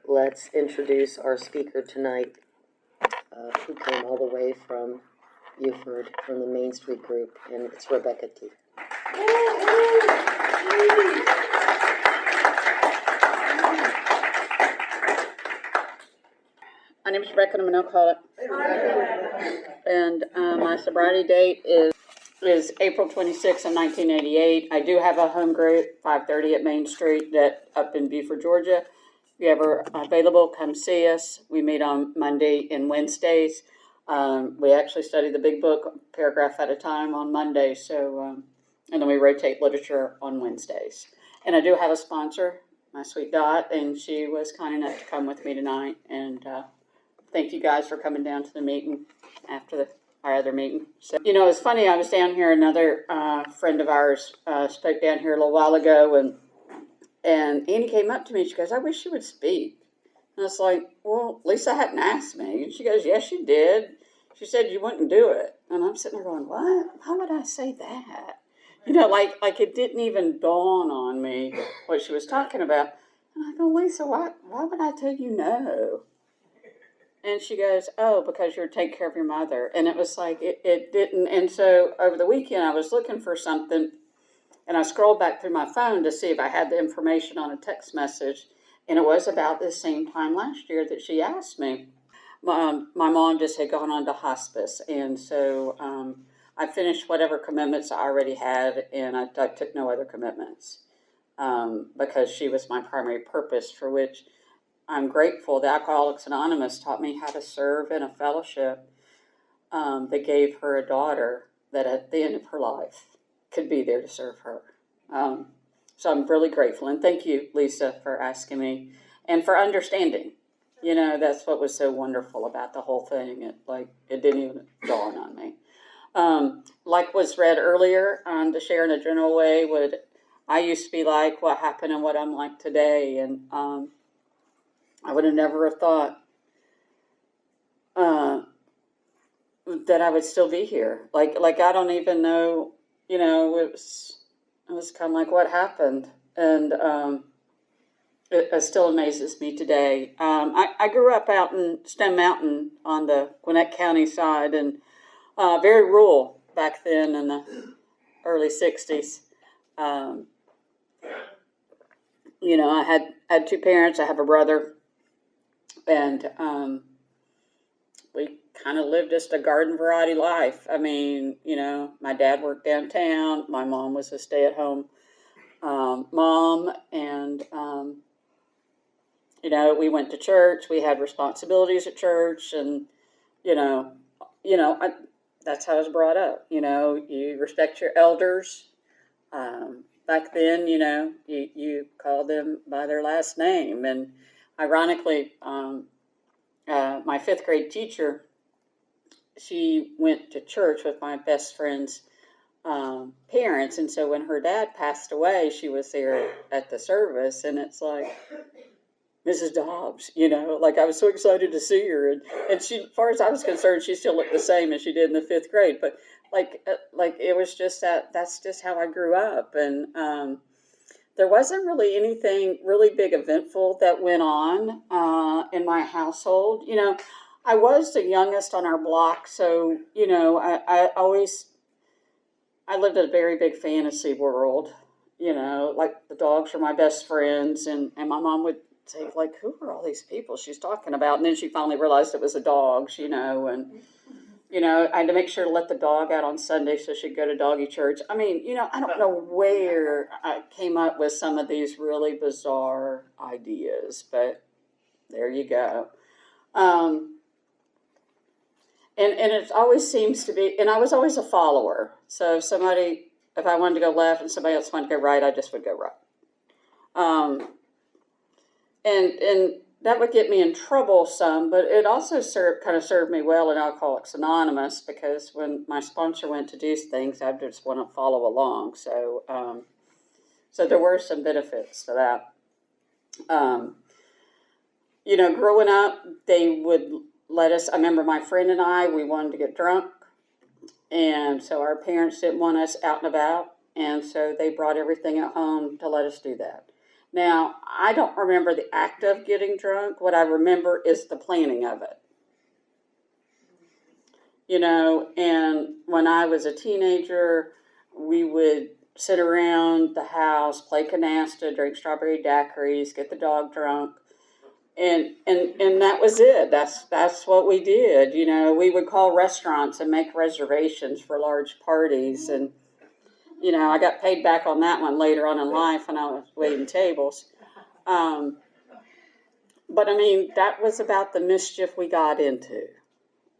let's introduce our speaker tonight, who came all the way from Buford, from the Main Street group, and it's Rebecca T. My name is Rebecca, and I'm an alcoholic. And my sobriety date is April 26th of 1988. I do have a home group, 530 at Main Street, that up in Buford, Georgia. If you're ever available, come see us. We meet on Monday and Wednesdays. We actually study the big book, paragraph at a time, on Monday. So, and then we rotate literature on Wednesdays. And I do have a sponsor, my sweet Dot, and she was kind enough to come with me tonight. And thank you guys for coming down to the meeting after our other meeting. So, you know, it's funny, I was down here, another friend of ours spoke down here a little while ago, and Annie came up to me, she goes, I wish you would speak. And I was like, well, Lisa hadn't asked me. And she goes, yes, you did. She said you wouldn't do it. And I'm sitting there going, what? Why would I say that? You know, like it didn't even dawn on me what she was talking about. And I go, Lisa, why would I tell you no? And she goes, oh, because you're taking care of your mother. And it was like, it didn't. And so over the weekend, I was looking for something, and I scrolled back through my phone to see if I had the information on a text message. And it was about the same time last year that she asked me. My mom just had gone on to hospice. And so I finished whatever commitments I already had, and I took no other commitments because she was my primary purpose, for which I'm grateful. The Alcoholics Anonymous taught me how to serve in a fellowship that gave her a daughter that at the end of her life could be there to serve her. So I'm really grateful. And thank you, Lisa, for asking me and for understanding. You know, that's what was so wonderful about the whole thing. It didn't even dawn on me. Like was read earlier, to share in a general way what I used to be like, what happened, and what I'm like today. And I would have never have thought that I would still be here. Like I don't even know, you know, it was kind of like what happened. And it still amazes me today. I grew up out in Stone Mountain on the Gwinnett County side, and very rural back then in the early 60s. You know, I had two parents. I have a brother. And we kind of lived just a garden variety life. I mean, you know, my dad worked downtown. My mom was a stay-at-home mom. And, you know, we went to church. We had responsibilities at church. And, that's how I was brought up. You know, you respect your elders. Back then, you know, you called them by their last name. And ironically, my fifth grade teacher, she went to church with my best friend's parents. And so when her dad passed away, she was there at the service. And it's like, Mrs. Dobbs, you know, like I was so excited to see her. And she, as far as I was concerned, she still looked the same as she did in the fifth grade. But like it was just that's just how I grew up. And there wasn't really anything really big eventful that went on in my household. You know, I was the youngest on our block, so, you know, I lived in a very big fantasy world, you know, like the dogs were my best friends, and my mom would say, like, who are all these people she's talking about? And then she finally realized it was the dogs, you know, and you know, I had to make sure to let the dog out on Sunday so she'd go to doggy church. I mean, you know, I don't know where I came up with some of these really bizarre ideas, but there you go. And it always seems to be, and I was always a follower. So if I wanted to go left and somebody else wanted to go right, I just would go right. And that would get me in trouble some, but it also kind of served me well in Alcoholics Anonymous, because when my sponsor went to do things, I just want to follow along. So, so there were some benefits to that. You know, growing up, they would let us, I remember my friend and I, we wanted to get drunk. And so our parents didn't want us out and about. And so they brought everything at home to let us do that. Now, I don't remember the act of getting drunk. What I remember is the planning of it. You know, and when I was a teenager, we would sit around the house, play canasta, drink strawberry daiquiris, get the dog drunk. And that was it. That's what we did. You know, we would call restaurants and make reservations for large parties. And, you know, I got paid back on that one later on in life when I was waiting tables. But I mean, that was about the mischief we got into.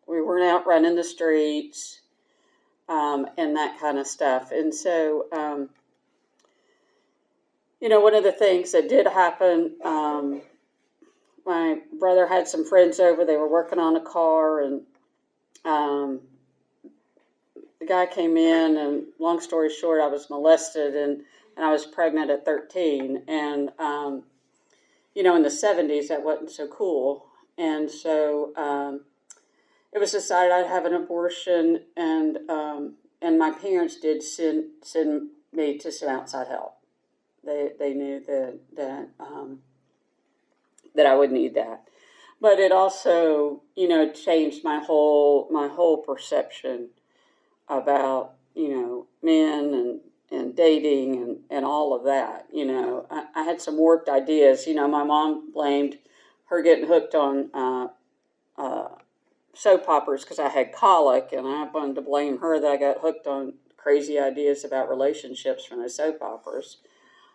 We weren't out running the streets, and that kind of stuff. And so, you know, one of the things that did happen, my brother had some friends over. They were working on a car, and the guy came in, and long story short, I was molested, and I was pregnant at 13. And, you know, in the 70s, that wasn't so cool. And so it was decided I'd have an abortion, and my parents did send me to some outside help. They knew that I would need that, but it also, you know, changed my whole perception about, you know, men and dating and all of that. You know, I had some warped ideas. You know, my mom blamed her getting hooked on soap operas because I had colic, and I wanted to blame her that I got hooked on crazy ideas about relationships from those soap operas.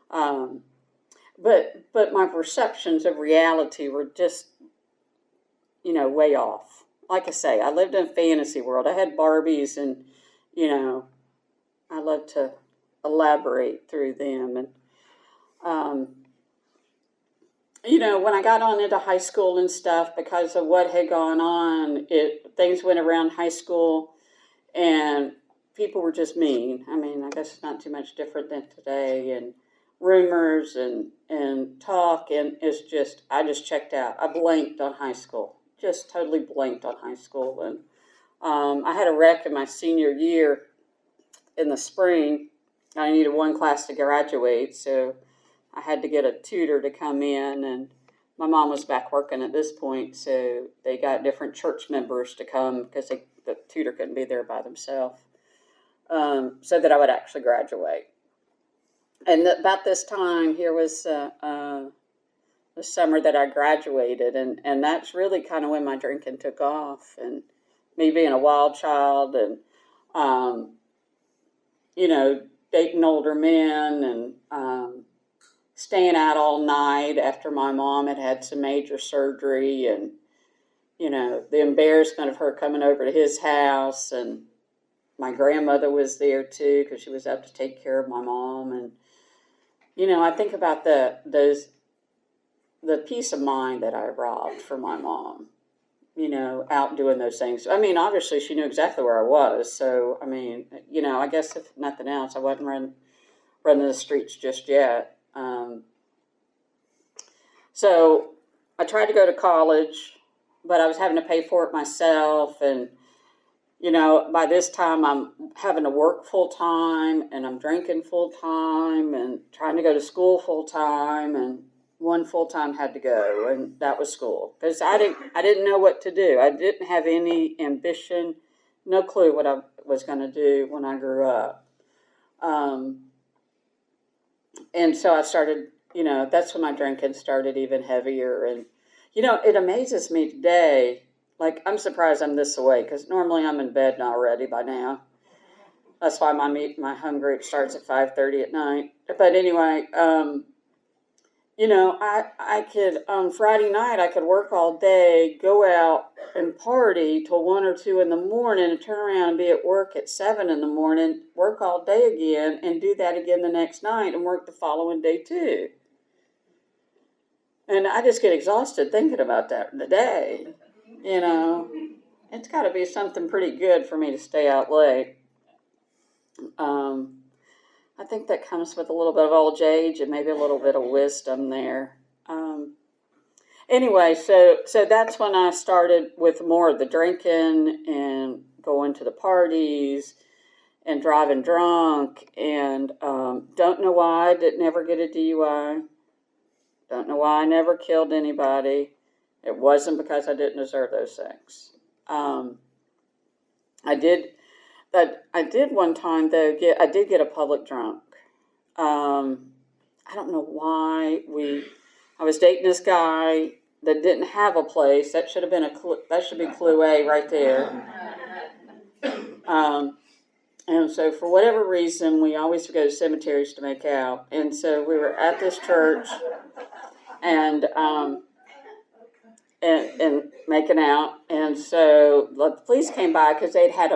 But my perceptions of reality were just, you know, way off. Like I say, I lived in a fantasy world. I had Barbies, and, you know, I love to elaborate through them. And, you know, when I got on into high school and stuff, because of what had gone on, things went around high school, and people were just mean. I mean, I guess it's not too much different than today, and rumors and talk, and I just checked out. I blanked on high school, just totally blanked on high school. And I had a wreck in my senior year in the spring. I needed one class to graduate, so I had to get a tutor to come in, and my mom was back working at this point, so they got different church members to come because the tutor couldn't be there by themselves, so that I would actually graduate. And about this time, here was the summer that I graduated, and that's really kind of when my drinking took off, and me being a wild child, and, you know, dating older men, and staying out all night after my mom had had some major surgery, and, you know, the embarrassment of her coming over to his house, and my grandmother was there too because she was up to take care of my mom. And, you know, I think about the peace of mind that I robbed for my mom, you know, out doing those things. I mean, obviously she knew exactly where I was. So, I mean, you know, I guess if nothing else, I wasn't running the streets just yet. So I tried to go to college, but I was having to pay for it myself. And, you know, by this time I'm having to work full time, and I'm drinking full time, and trying to go to school full time, and one full time had to go, and that was school, because I didn't know what to do. I didn't have any ambition, no clue what I was going to do when I grew up. And so I started, you know, that's when my drinking started even heavier. And, you know, it amazes me today. Like, I'm surprised I'm this awake, because normally I'm in bed already by now. That's why my home group starts at 5:30 at night. But anyway, you know, I could, Friday night, I could work all day, go out and party till 1 or 2 in the morning, and turn around and be at work at 7 in the morning, work all day again, and do that again the next night, and work the following day too. And I just get exhausted thinking about that in the day. You know, it's got to be something pretty good for me to stay out late. I think that comes with a little bit of old age and maybe a little bit of wisdom there. Anyway, so that's when I started with more of the drinking and going to the parties and driving drunk, and don't know why I didn't ever get a DUI. Don't know why I never killed anybody. It wasn't because I didn't deserve those things. I did one time though. I did get a public drunk. I don't know why I was dating this guy that didn't have a place. That should have been that should be clue A right there. And so for whatever reason, we always go to cemeteries to make out. And so we were at this church and making out. And so the police came by because they'd had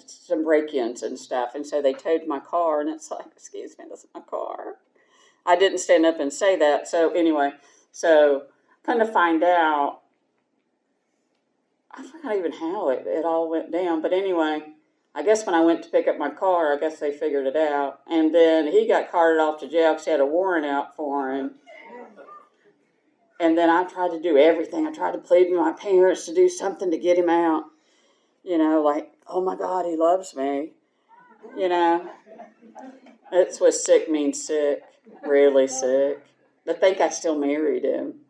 some break-ins and stuff. And so they towed my car, and it's like, excuse me, this is my car. I didn't stand up and say that. So anyway, kind of find out, I forgot even how it all went down. But anyway, I guess when I went to pick up my car, I guess they figured it out. And then he got carted off to jail because he had a warrant out for him. And then I tried to do everything. I tried to plead with my parents to do something to get him out. Like, oh my God, he loves me. It's what sick means sick, really sick. To think I still married him.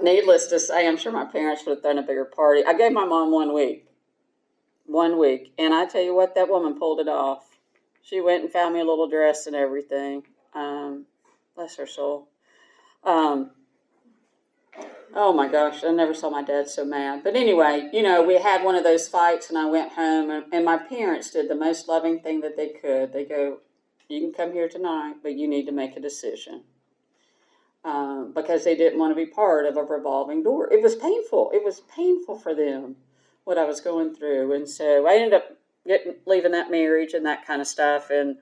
Needless to say, I'm sure my parents would have thrown a bigger party. I gave my mom 1 week. 1 week. And I tell you what, that woman pulled it off. She went and found me a little dress and everything. Bless her soul. Oh my gosh, I never saw my dad so mad. But anyway, we had one of those fights and I went home and my parents did the most loving thing that they could. They go, you can come here tonight, but you need to make a decision. Because they didn't want to be part of a revolving door. It was painful. It was painful for them, what I was going through. And so I ended up leaving that marriage and that kind of stuff and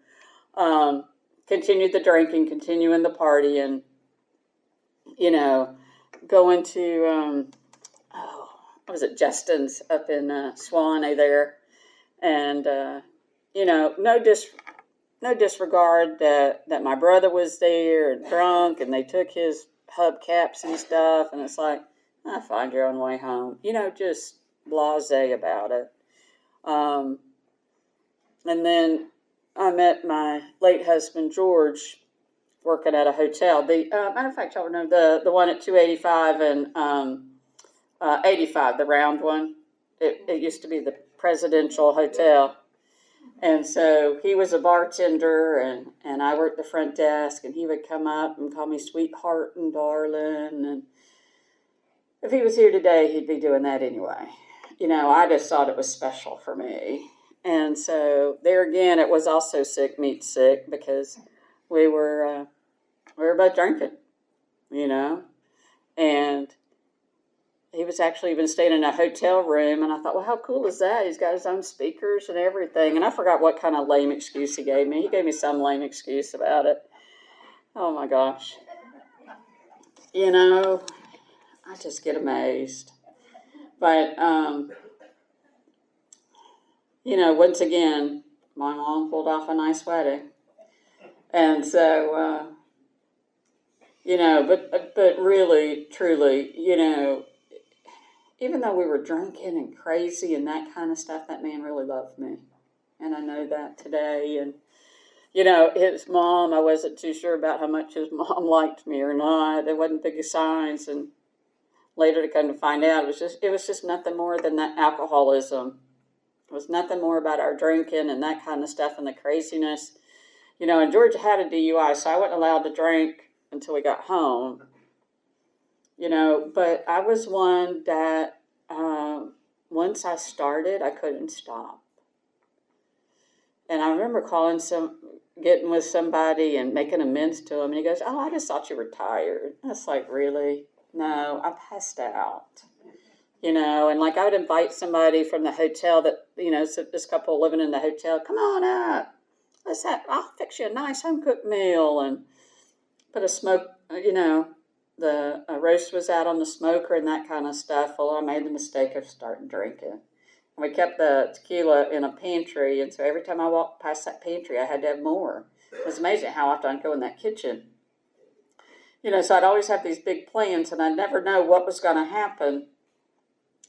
continued the drinking, continuing the partying, going to, what was it, Justin's up in Swanee there. And, no disregard that my brother was there and drunk and they took his hubcaps and stuff. And it's like, find your own way home. Just blasé about it. And then I met my late husband, George, working at a hotel. Matter of fact, y'all know the one at 285 and 85, the round one. It used to be the Presidential Hotel. And so he was a bartender, and I worked the front desk, and he would come up and call me sweetheart and darling. And if he was here today, he'd be doing that anyway. I just thought it was special for me. And so there again, it was also sick meets sick because we were both drinking, and he was actually even staying in a hotel room, and I thought, well, how cool is that? He's got his own speakers and everything, and I forgot what kind of lame excuse he gave me. He gave me some lame excuse about it. Oh, my gosh. I just get amazed. But, once again, my mom pulled off a nice wedding. And so, but really, truly, even though we were drinking and crazy and that kind of stuff, that man really loved me. And I know that today. And, his mom, I wasn't too sure about how much his mom liked me or not. There wasn't big signs. And later to come to find out, it was just nothing more than that alcoholism. It was nothing more about our drinking and that kind of stuff and the craziness. And Georgia had a DUI, so I wasn't allowed to drink until we got home. But I was one that once I started, I couldn't stop. And I remember getting with somebody and making amends to him, and he goes, "Oh, I just thought you were tired." I was like, "Really? No, I passed out." And like I would invite somebody from the hotel that, so this couple living in the hotel, "Come on up. I'll fix you a nice home-cooked meal," and put a smoke, the roast was out on the smoker and that kind of stuff. Well, I made the mistake of starting drinking. And we kept the tequila in a pantry, and so every time I walked past that pantry, I had to have more. It was amazing how often I'd go in that kitchen. So I'd always have these big plans, and I'd never know what was going to happen.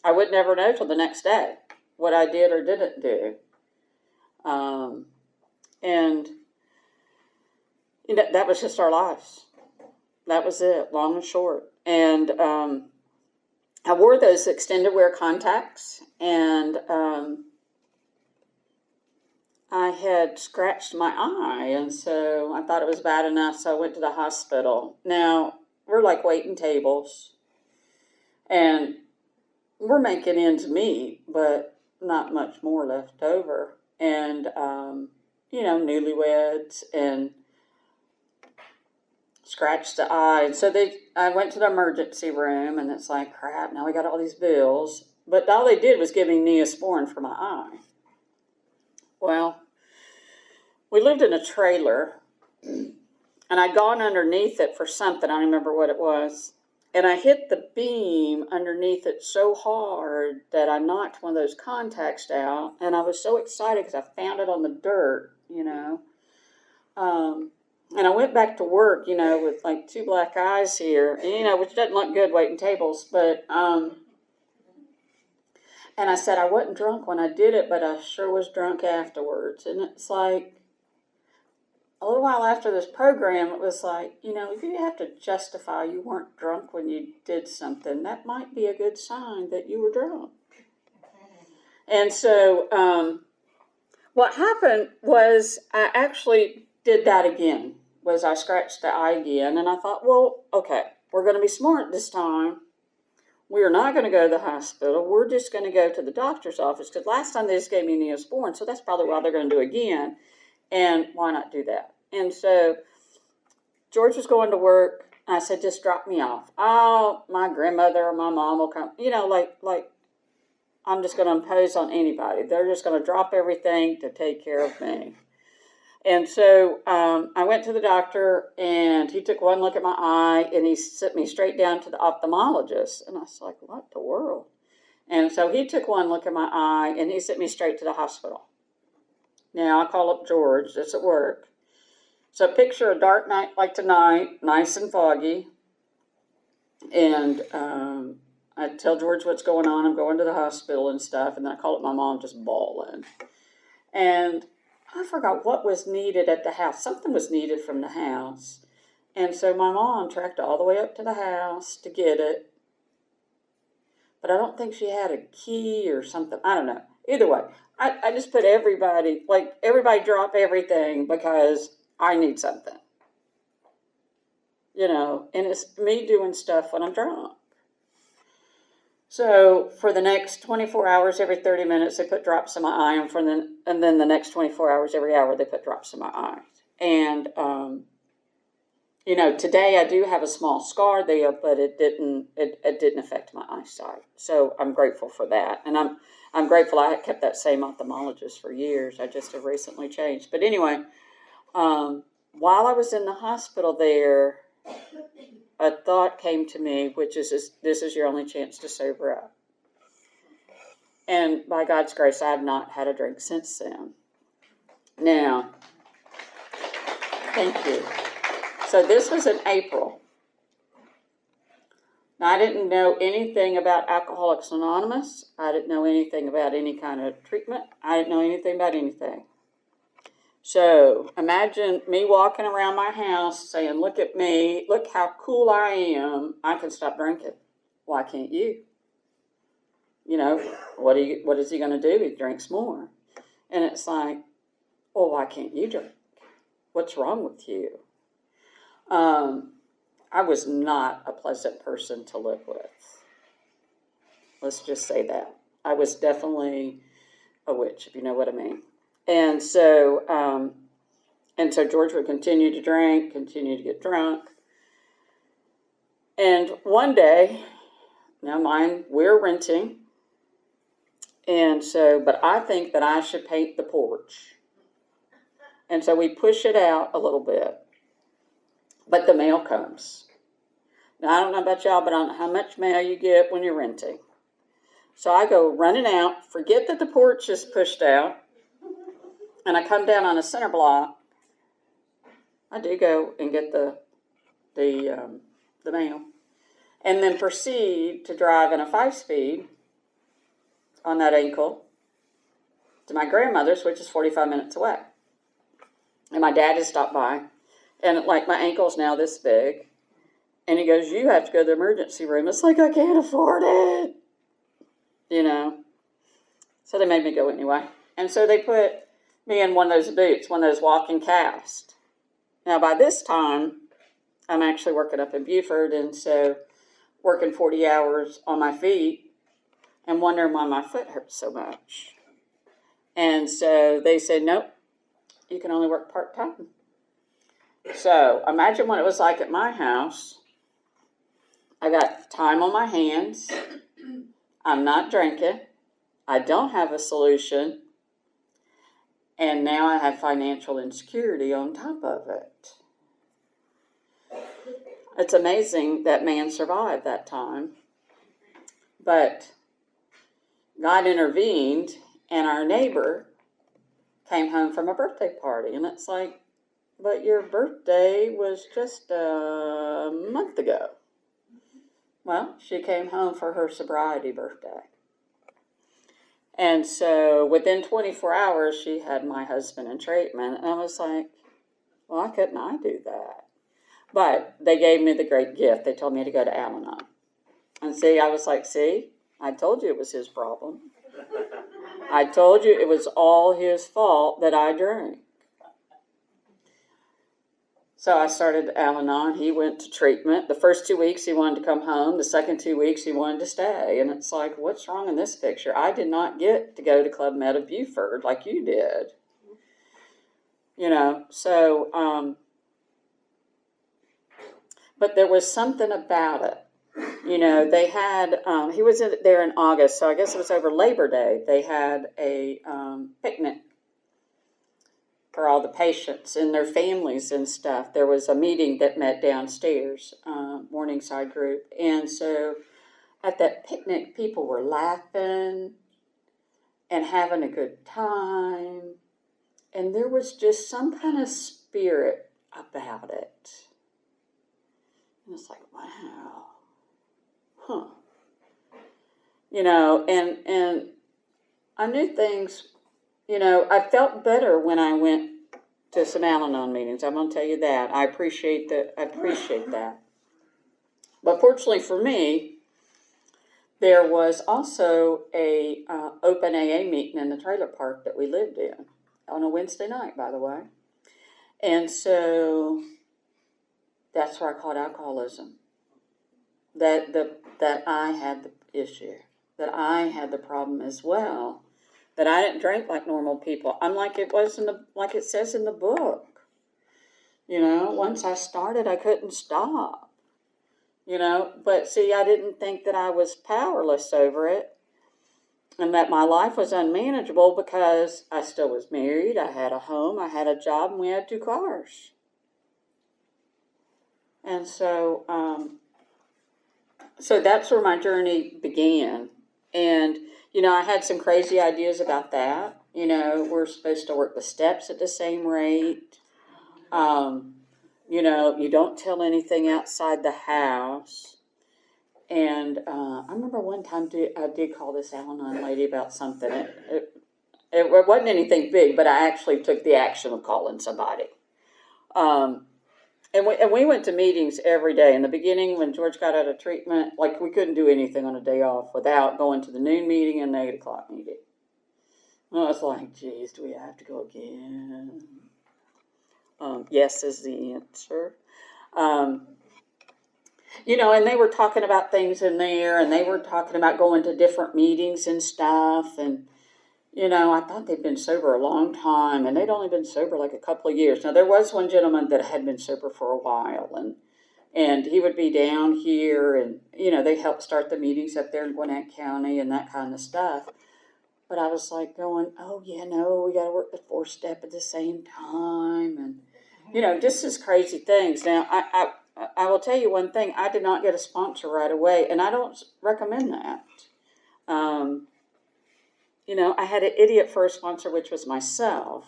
I would never know till the next day what I did or didn't do. And, that was just our lives. That was it, long and short. And I wore those extended wear contacts, and I had scratched my eye, and so I thought it was bad enough, so I went to the hospital. Now, we're like waiting tables, and we're making ends meet, but not much more left over. And, newlyweds, and scratched the eye. And so I went to the emergency room, and it's like, crap, now we got all these bills. But all they did was give me Neosporin for my eye. Well, we lived in a trailer, and I'd gone underneath it for something. I don't remember what it was. And I hit the beam underneath it so hard that I knocked one of those contacts out. And I was so excited because I found it on the dirt, And I went back to work, with like 2 black eyes here, and, which doesn't look good waiting tables. But, and I said I wasn't drunk when I did it, but I sure was drunk afterwards. And it's like, a little while after this program, it was like, if you have to justify you weren't drunk when you did something, that might be a good sign that you were drunk. And so what happened was I actually did that again, was I scratched the eye again. And I thought, well, okay, we're going to be smart this time. We are not going to go to the hospital. We're just going to go to the doctor's office, because last time they just gave me Neosporin, so that's probably what they're going to do again. And why not do that? And so George was going to work. I said, just drop me off. Oh, my grandmother or my mom will come. Like I'm just going to impose on anybody. They're just going to drop everything to take care of me. And so I went to the doctor, and he took one look at my eye, and he sent me straight down to the ophthalmologist. And I was like, what the world? And so he took one look at my eye, and he sent me straight to the hospital. Now I call up George, that's at work. So picture a dark night like tonight, nice and foggy. And I tell George what's going on. I'm going to the hospital and stuff. And then I call up my mom, just bawling. And I forgot what was needed at the house. Something was needed from the house. And so my mom tracked all the way up to the house to get it. But I don't think she had a key or something. I don't know. Either way, I just put everybody drop everything because I need something. And it's me doing stuff when I'm drunk. So for the next 24 hours, every 30 minutes, they put drops in my eye. And then the next 24 hours, every hour, they put drops in my eye. And, today I do have a small scar there, but it didn't affect my eyesight. So I'm grateful for that. And I'm grateful I had kept that same ophthalmologist for years. I just have recently changed. But anyway, while I was in the hospital there, a thought came to me, which is this is your only chance to sober up. And by God's grace, I have not had a drink since then. Now, thank you. So this was in April. Now, I didn't know anything about Alcoholics Anonymous. I didn't know anything about any kind of treatment. I didn't know anything about anything. So imagine me walking around my house saying, look at me, look how cool I am. I can stop drinking. Why can't you? What is he going to do? He drinks more. And it's like, well, why can't you drink? What's wrong with you? I was not a pleasant person to live with. Let's just say that. I was definitely a witch, if you know what I mean. And so George would continue to drink, continue to get drunk. And one day, we're renting. And so, but I think that I should paint the porch. And so we push it out a little bit. But the mail comes. Now, I don't know about y'all, but I don't know how much mail you get when you're renting. So I go running out, forget that the porch is pushed out, and I come down on a center block. I do go and get the mail, and then proceed to drive in a 5-speed on that ankle to my grandmother's, which is 45 minutes away. And my dad had stopped by, And like my ankle's now this big. And he goes, you have to go to the emergency room. It's like, I can't afford it. You know. So they made me go anyway. And so they put me in one of those boots, one of those walking casts. Now by this time, I'm actually working up in Beaufort, and so working 40 hours on my feet and wondering why my foot hurts so much. And so they said, nope, you can only work part-time. So imagine what it was like at my house. I got time on my hands. I'm not drinking. I don't have a solution. And now I have financial insecurity on top of it. It's amazing that man survived that time. But God intervened, and our neighbor came home from a birthday party. And it's like, but your birthday was just a month ago. Well, she came home for her sobriety birthday. And so within 24 hours, she had my husband in treatment. And I was like, why couldn't I do that? But they gave me the great gift. They told me to go to Al-Anon. And see, I was like, see, I told you it was his problem. I told you it was all his fault that I drank. So I started Al-Anon. He went to treatment. The first 2 weeks he wanted to come home. The second 2 weeks he wanted to stay. And it's like, what's wrong in this picture? I did not get to go to Club Med of Beaufort like you did. You know, so, but there was something about it. You know, they had, he was there in August, so I guess it was over Labor Day. They had a picnic for all the patients and their families and stuff. There was a meeting that met downstairs, Morningside group. And so at that picnic, people were laughing and having a good time. And there was just some kind of spirit about it. And it's like, wow. Huh. You know, and I knew things, you know, I felt better when I went to some Al-Anon meetings. I'm going to tell you that. I appreciate that. But fortunately for me, there was also a open AA meeting in the trailer park that we lived in on a Wednesday night, by the way. And so that's where I caught alcoholism. That I had the issue, that I had the problem as well, that I didn't drink like normal people. I'm like it was like it says in the book. You know, once I started, I couldn't stop. You know, but see, I didn't think that I was powerless over it, and that my life was unmanageable because I still was married. I had a home, I had a job, and we had 2 cars. And so, so that's where my journey began. And, you know, I had some crazy ideas about that. You know, we're supposed to work the steps at the same rate. You know, you don't tell anything outside the house. And I remember one time I did call this Al-Anon lady about something. It wasn't anything big, but I actually took the action of calling somebody. And we went to meetings every day. In the beginning, when George got out of treatment, like we couldn't do anything on a day off without going to the noon meeting and the 8 o'clock meeting. And I was like, geez, do we have to go again? Yes is the answer. You know, and they were talking about things in there, and they were talking about going to different meetings and stuff. And, you know, I thought they'd been sober a long time, and they'd only been sober like a couple of years. Now, there was one gentleman that had been sober for a while, and he would be down here, and, you know, they helped start the meetings up there in Gwinnett County and that kind of stuff. But I was like going, oh, yeah, no, we got to work the 4-step at the same time, and, you know, just as crazy things. Now, I will tell you one thing. I did not get a sponsor right away, and I don't recommend that. You know, I had an idiot first sponsor, which was myself,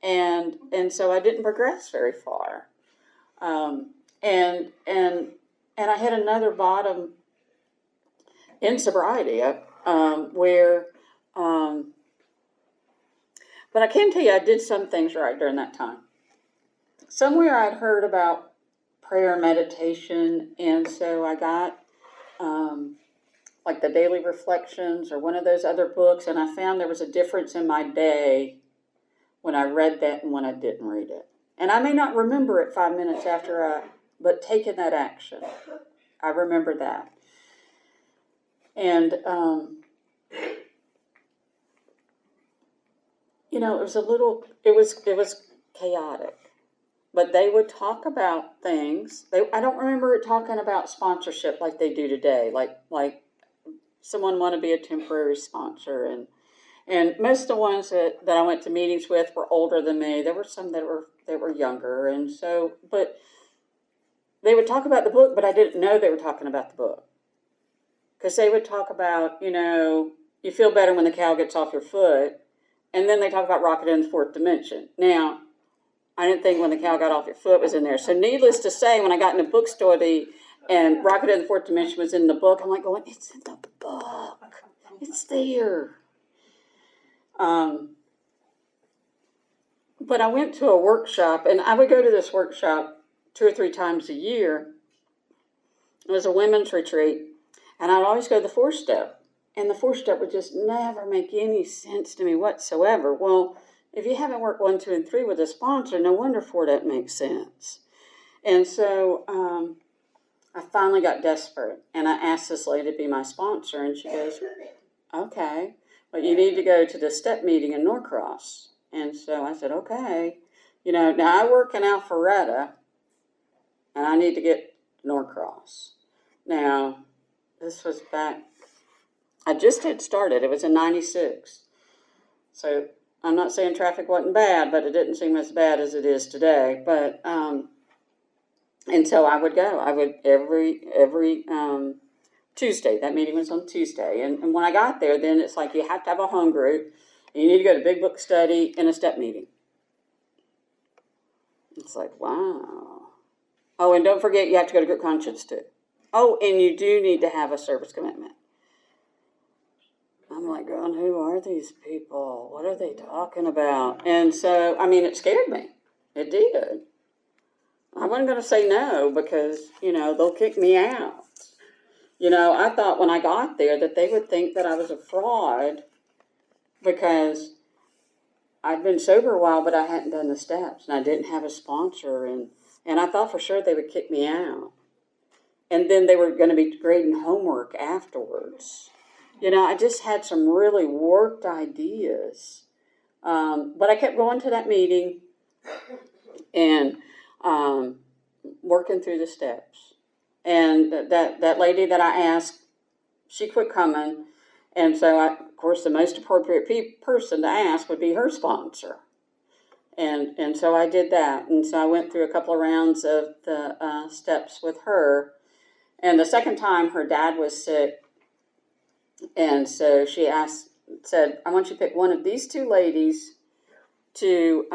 and so I didn't progress very far. And I had another bottom in sobriety where, but I can tell you I did some things right during that time. somewhere I'd heard about prayer meditation, and so I got like the Daily Reflections or one of those other books, and I found there was a difference in my day when I read that and when I didn't read it. And I may not remember it 5 minutes after but taking that action, I remember that. And, you know, it was chaotic. But they would talk about things. I don't remember it talking about sponsorship like they do today. Like someone want to be a temporary sponsor, and most of the ones that I went to meetings with were older than me. There were some that were younger, and so, but they would talk about the book, but I didn't know they were talking about the book. Because they would talk about, you know, you feel better when the cow gets off your foot, and then they talk about rocket in the fourth dimension. Now, I didn't think when the cow got off your foot was in there. So needless to say, when I got in the bookstore and Rocket in the Fourth Dimension was in the book, I'm like going, it's in the book. It's there. But I went to a workshop, and I would go to this workshop 2 or 3 times a year. It was a women's retreat, and I'd always go to the 4-step. And the 4-step would just never make any sense to me whatsoever. Well, if you haven't worked 1, 2, and 3 with a sponsor, no wonder 4 doesn't make sense. And so I finally got desperate, and I asked this lady to be my sponsor, and she goes, okay, but you need to go to the step meeting in Norcross. And so I said, okay. You know, now I work in Alpharetta, and I need to get Norcross. Now, this was back, I just had started. It was in 96. So I'm not saying traffic wasn't bad, but it didn't seem as bad as it is today. But and so I would go. I would every Tuesday. That meeting was on Tuesday. And when I got there, then it's like you have to have a home group. And you need to go to big book study and a step meeting. It's like, wow. Oh, and don't forget you have to go to group conscience too. Oh, and you do need to have a service commitment. I'm like, going, who are these people? What are they talking about? And so, I mean, it scared me. It did. I wasn't going to say no because, you know, they'll kick me out. You know, I thought when I got there that they would think that I was a fraud because I'd been sober a while, but I hadn't done the steps and I didn't have a sponsor. And I thought for sure they would kick me out. And then they were going to be grading homework afterwards. You know, I just had some really worked ideas. But I kept going to that meeting and working through the steps. And that lady that I asked, she quit coming. And so, of course, the most appropriate person to ask would be her sponsor. And so I did that. And so I went through a couple of rounds of the steps with her. And the second time, her dad was sick. And so she said, I want you to pick one of these 2 ladies to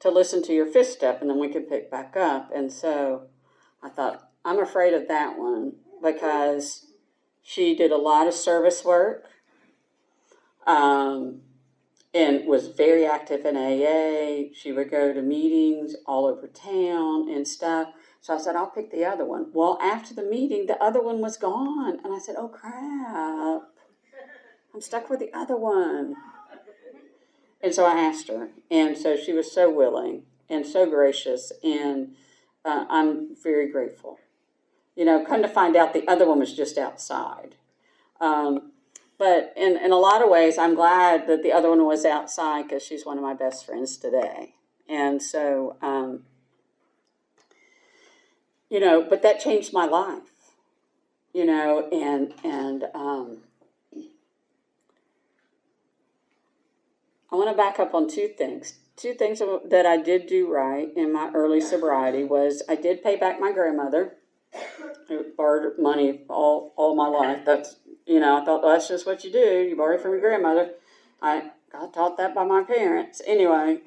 listen to your 5th step, and then we can pick back up. And so I thought, I'm afraid of that one because she did a lot of service work and was very active in AA. She would go to meetings all over town and stuff. So I said, I'll pick the other one. Well, after the meeting, the other one was gone. And I said, oh, crap. I'm stuck with the other one. And so I asked her. And so she was so willing and so gracious. And I'm very grateful. You know, come to find out the other one was just outside. But in a lot of ways, I'm glad that the other one was outside because she's one of my best friends today. And so... you know, but that changed my life, you know, and I want to back up on 2 things. 2 things that I did do right in my early sobriety was I did pay back my grandmother, who borrowed money all my life. That's, you know, I thought, well, that's just what you do. You borrow from your grandmother. I got taught that by my parents. Anyway,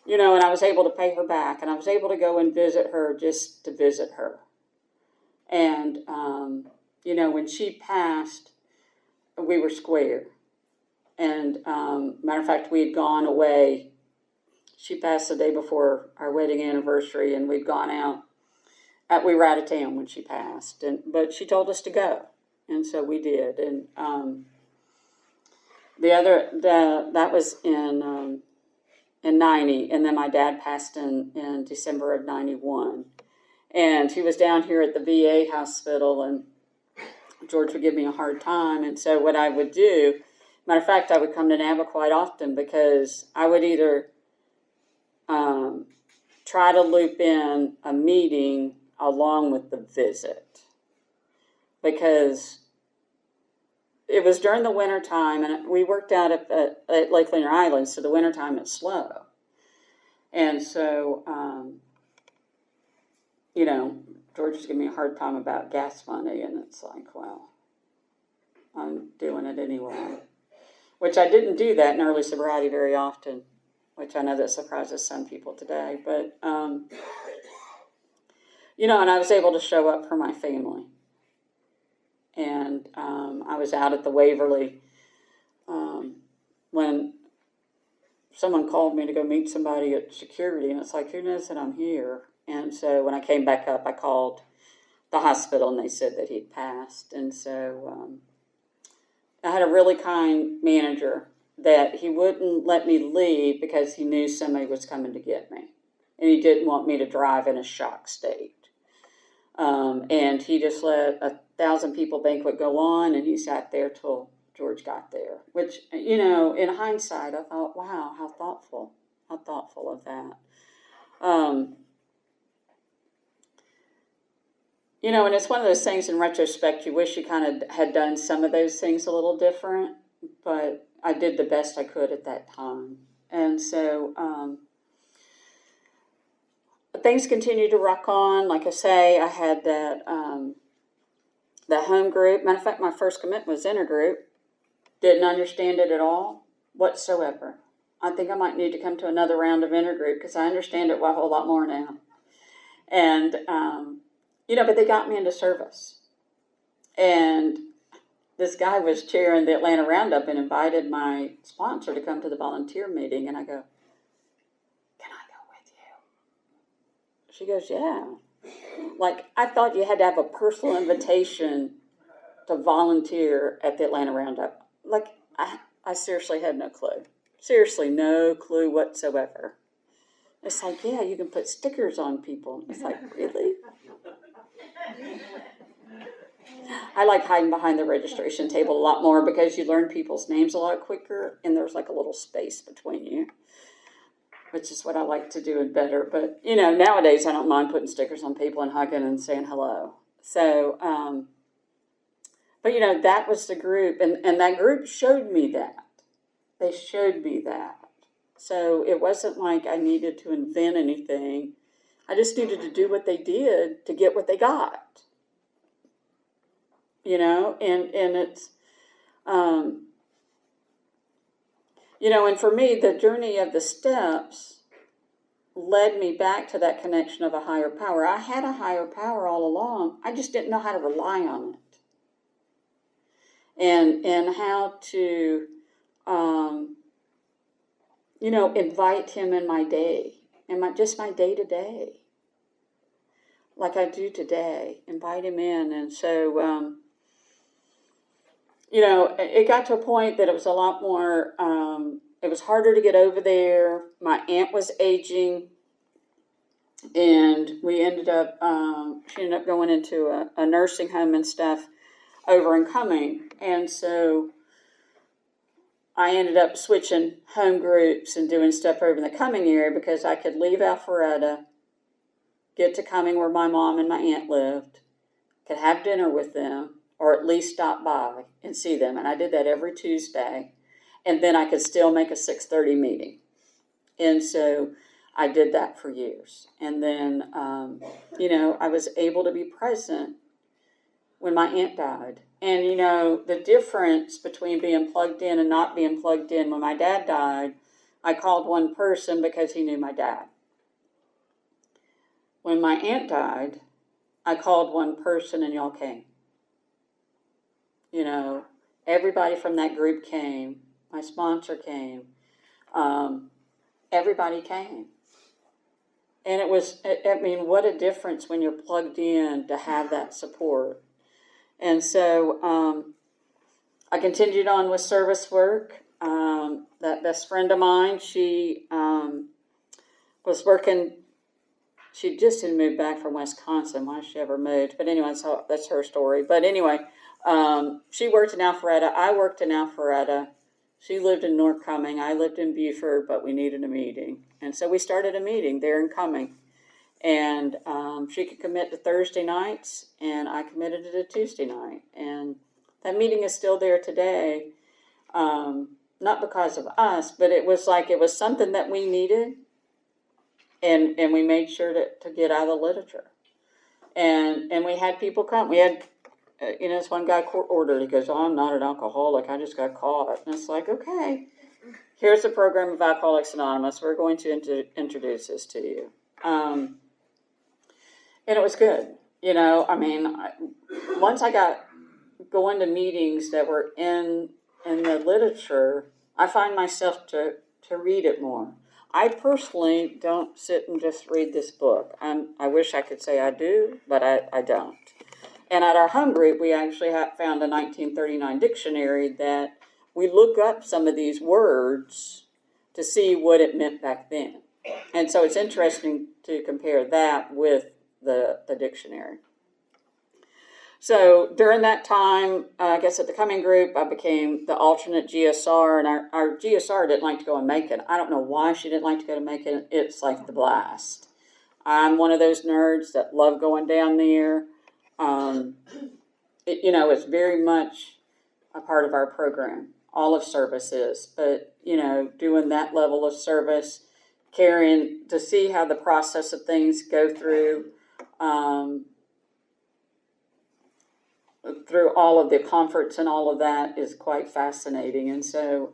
you know, and I was able to pay her back, and I was able to go and visit her just to visit her. And, you know, when she passed, we were square. And, matter of fact, we had gone away She passed the day before our wedding anniversary, and we'd gone out. We were out of town when she passed, but she told us to go, and so we did. And that was in 90, and then my dad passed in December of 91. And he was down here at the VA hospital, and George would give me a hard time. And so what I would do, matter of fact, I would come to NAVA quite often because I would either try to loop in a meeting along with the visit, because it was during the winter time, and we worked out at Lake Lanier Island, so the winter time it's slow. And so, George was giving me a hard time about gas money, and it's like, well, I'm doing it anyway. Which I didn't do that in early sobriety very often, which I know that surprises some people today. But, and I was able to show up for my family. And I was out at the Waverly when someone called me to go meet somebody at security, and it's like, who knows that I'm here? And so when I came back up, I called the hospital, and they said that he'd passed. And so I had a really kind manager that he wouldn't let me leave because he knew somebody was coming to get me, and he didn't want me to drive in a shock state. And he just let 1,000 people banquet go on, and he sat there till George got there, which, in hindsight, I thought, wow, how thoughtful of that. And it's one of those things in retrospect, you wish you kind of had done some of those things a little different, but I did the best I could at that time. And so, things continued to rock on. Like I say, I had that home group. Matter of fact, my first commitment was intergroup. Didn't understand it at all whatsoever. I think I might need to come to another round of intergroup because I understand it a whole lot more now. And, but they got me into service. And this guy was chairing the Atlanta Roundup and invited my sponsor to come to the volunteer meeting. And I go, can I go with you? She goes, yeah. Like, I thought you had to have a personal invitation to volunteer at the Atlanta Roundup. Like, I seriously had no clue. Seriously, no clue whatsoever. It's like, yeah, you can put stickers on people. It's like, really? I like hiding behind the registration table a lot more because you learn people's names a lot quicker, and there's like a little space between you, which is what I like to do better. But, nowadays I don't mind putting stickers on people and hugging and saying hello. So, but, that was the group, and that group showed me that. They showed me that. So it wasn't like I needed to invent anything. I just needed to do what they did to get what they got. And it's, and for me, the journey of the steps led me back to that connection of a higher power. I had a higher power all along. I just didn't know how to rely on it. And how to, invite him in my day, just my day to day, like I do today, invite him in. And so, it got to a point that it was a lot more, it was harder to get over there. My aunt was aging, and we ended up, she ended up going into a nursing home and stuff over in Cumming. And so I ended up switching home groups and doing stuff over in the Cumming area because I could leave Alpharetta, get to Cumming where my mom and my aunt lived, could have dinner with them, or at least stop by and see them. And I did that every Tuesday. And then I could still make a 6:30 meeting. And so I did that for years. And then, I was able to be present when my aunt died. And, the difference between being plugged in and not being plugged in, when my dad died, I called one person because he knew my dad. When my aunt died, I called one person and y'all came. Everybody from that group came. My sponsor came. And everybody came. And it was, I mean, what a difference when you're plugged in to have that support. And so I continued on with service work. That best friend of mine, she was working, she just had moved back from Wisconsin. Why she ever moved? But anyway, so that's her story. But anyway, she worked in Alpharetta. I worked in Alpharetta. She lived in North Cumming. I lived in Beaufort, but we needed a meeting. And so we started a meeting there in Cumming. And she could commit to Thursday nights, and I committed to Tuesday night. And that meeting is still there today, not because of us, but it was something that we needed, and we made sure to get out of the literature. And we had people come. We had, this one guy court ordered. He goes, "Oh, I'm not an alcoholic. I just got caught." And it's like, okay, here's the program of Alcoholics Anonymous. We're going to introduce this to you. And it was good. Once I got going to meetings that were in the literature, I find myself to read it more. I personally don't sit and just read this book. I wish I could say I do, but I don't. And at our home group, we actually found a 1939 dictionary that we look up some of these words to see what it meant back then. And so it's interesting to compare that with the dictionary. So during that time, I guess at the Cumming group, I became the alternate GSR, and our GSR didn't like to go and Macon. I don't know why she didn't like to go to Macon. It's like the blast. I'm one of those nerds that love going down there. It's very much a part of our program. All of service is, but, doing that level of service, carrying to see how the process of things go through all of the conference and all of that is quite fascinating. And so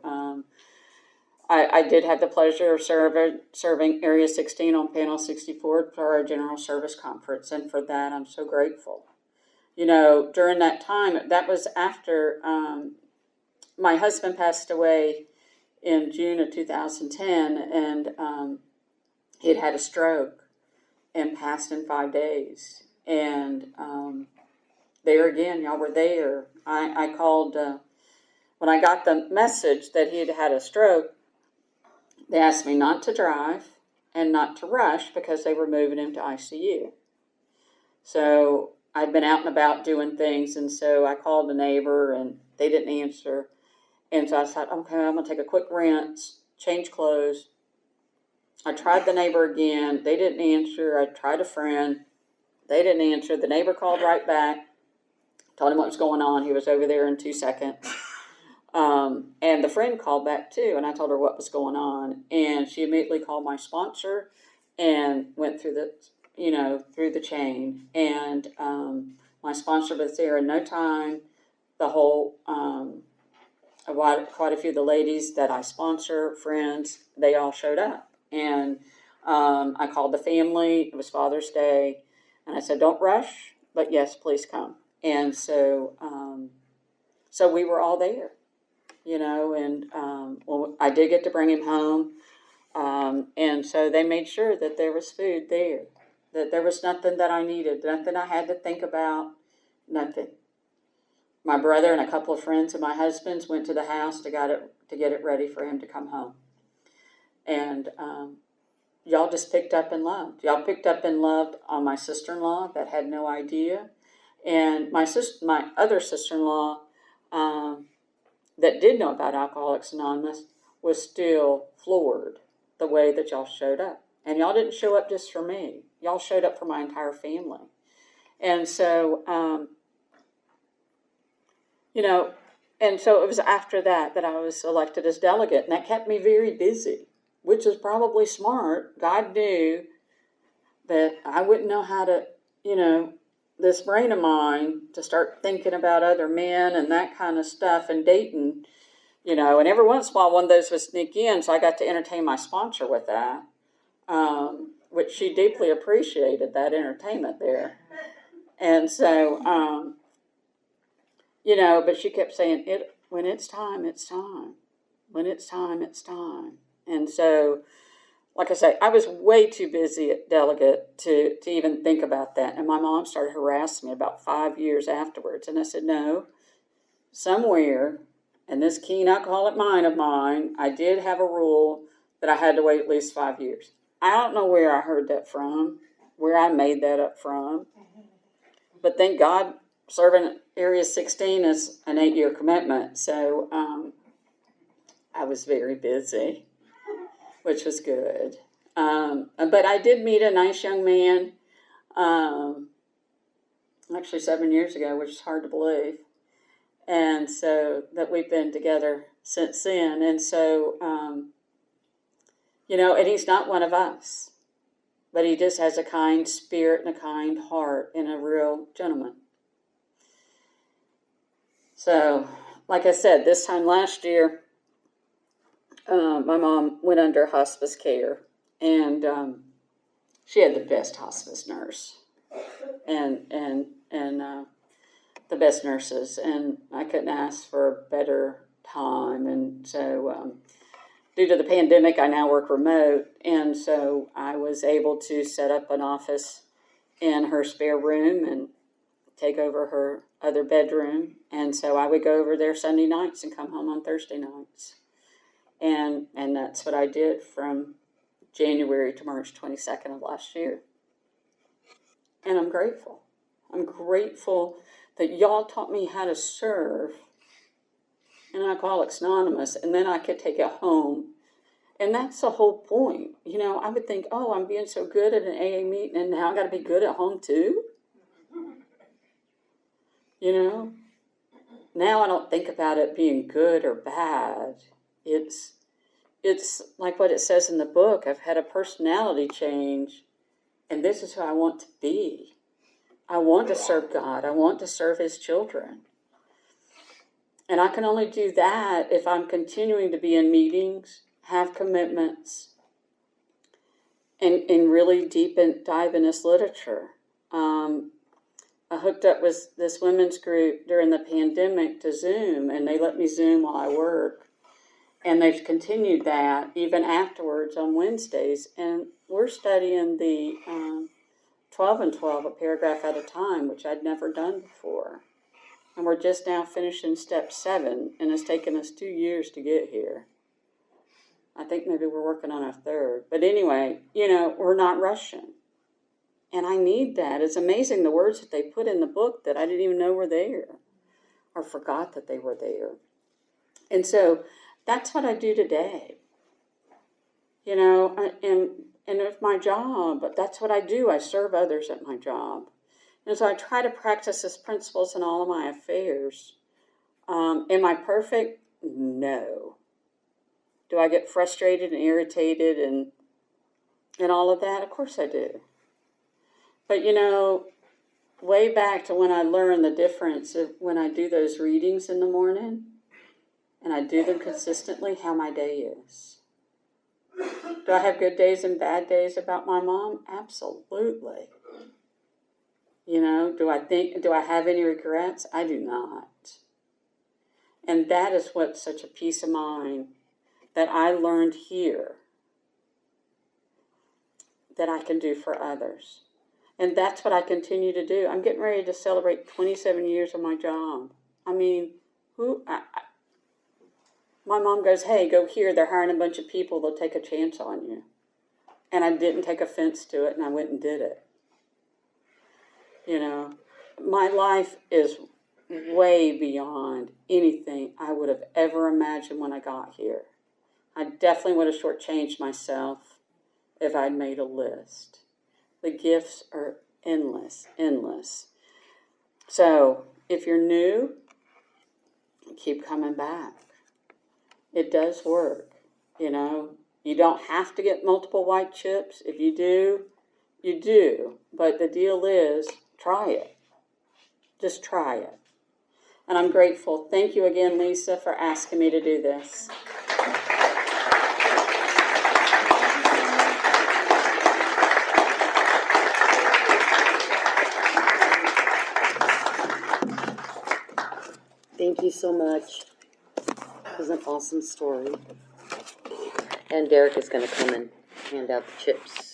I did have the pleasure of serving Area 16 on Panel 64 for our General Service Conference, and for that I'm so grateful. During that time, that was after my husband passed away in June of 2010, and he had had a stroke and passed in 5 days. And there again, y'all were there. I called, when I got the message that he had had a stroke, they asked me not to drive and not to rush because they were moving him to ICU. So I'd been out and about doing things, and so I called a neighbor, and they didn't answer. And so I thought, okay, I'm going to take a quick rinse, change clothes. I tried the neighbor again. They didn't answer. I tried a friend. They didn't answer. The neighbor called right back, told him what was going on. He was over there in 2 seconds. And the friend called back too, and I told her what was going on. And she immediately called my sponsor and went through the chain. And my sponsor was there in no time. The whole, quite a few of the ladies that I sponsor, friends, they all showed up. And I called the family. It was Father's Day. And I said, don't rush, but yes, please come. And so we were all there, and I did get to bring him home. And so they made sure that there was food there, that there was nothing that I needed, nothing I had to think about, nothing. My brother and a couple of friends of my husband's went to the house to get it ready for him to come home. And y'all just picked up and loved. Y'all picked up and loved on my sister-in-law that had no idea. And my other sister-in-law that did know about Alcoholics Anonymous was still floored the way that y'all showed up. And y'all didn't show up just for me. Y'all showed up for my entire family. And so, and so it was after that I was elected as delegate. And that kept me very busy, which is probably smart. God knew that I wouldn't know how to, this brain of mine to start thinking about other men and that kind of stuff and dating, and every once in a while one of those would sneak in, so I got to entertain my sponsor with that, which she deeply appreciated, that entertainment there. And so, but she kept saying, when it's time, it's time. When it's time, it's time. And so like I say, I was way too busy at Delegate to even think about that. And my mom started harassing me about 5 years afterwards. And I said, no, somewhere in this keen alcoholic mind of mine, I did have a rule that I had to wait at least 5 years. I don't know where I heard that from, where I made that up from. But thank God, serving Area 16 is an 8-year commitment. So I was very busy, which was good. But I did meet a nice young man, actually 7 years ago, which is hard to believe. And so that we've been together since then. And so, and he's not one of us, but he just has a kind spirit and a kind heart and a real gentleman. So, like I said, this time last year, my mom went under hospice care, and she had the best hospice nurse, and the best nurses, and I couldn't ask for a better time. And so, due to the pandemic, I now work remote, and so I was able to set up an office in her spare room and take over her other bedroom. And so I would go over there Sunday nights and come home on Thursday nights. And that's what I did from January to March 22nd of last year. And I'm grateful. I'm grateful that y'all taught me how to serve in Alcoholics Anonymous, and then I could take it home. And that's the whole point. I would think, oh, I'm being so good at an AA meeting, and now I got to be good at home too. Now I don't think about it being good or bad. It's like what it says in the book. I've had a personality change, and this is who I want to be. I want to serve God. I want to serve His children. And I can only do that if I'm continuing to be in meetings, have commitments, and really dive in this literature. I hooked up with this women's group during the pandemic to Zoom, and they let me Zoom while I work. And they've continued that even afterwards on Wednesdays. And we're studying the 12 and 12, a paragraph at a time, which I'd never done before. And we're just now finishing step 7, and it's taken us 2 years to get here. I think maybe we're working on a 3rd. But anyway, we're not rushing. And I need that. It's amazing the words that they put in the book that I didn't even know were there or forgot that they were there. And so that's what I do today. And it's my job, but that's what I do. I serve others at my job. And so I try to practice these principles in all of my affairs. Am I perfect? No. Do I get frustrated and irritated and all of that? Of course I do. But, way back to when I learned the difference of when I do those readings in the morning, and I do them consistently, how my day is. Do I have good days and bad days about my mom? Absolutely. Do I have any regrets? I do not. And that is what's such a peace of mind that I learned here that I can do for others. And that's what I continue to do. I'm getting ready to celebrate 27 years of my job. I mean, my mom goes, hey, go here. They're hiring a bunch of people. They'll take a chance on you. And I didn't take offense to it, and I went and did it. My life is way beyond anything I would have ever imagined when I got here. I definitely would have shortchanged myself if I'd made a list. The gifts are endless. So if you're new, keep coming back. It does work. You don't have to get multiple white chips. If you do, you do. But the deal is, try it. Just try it. And I'm grateful. Thank you again, Lisa, for asking me to do this. Thank you so much. It was an awesome story. And Derek is going to come and hand out the chips.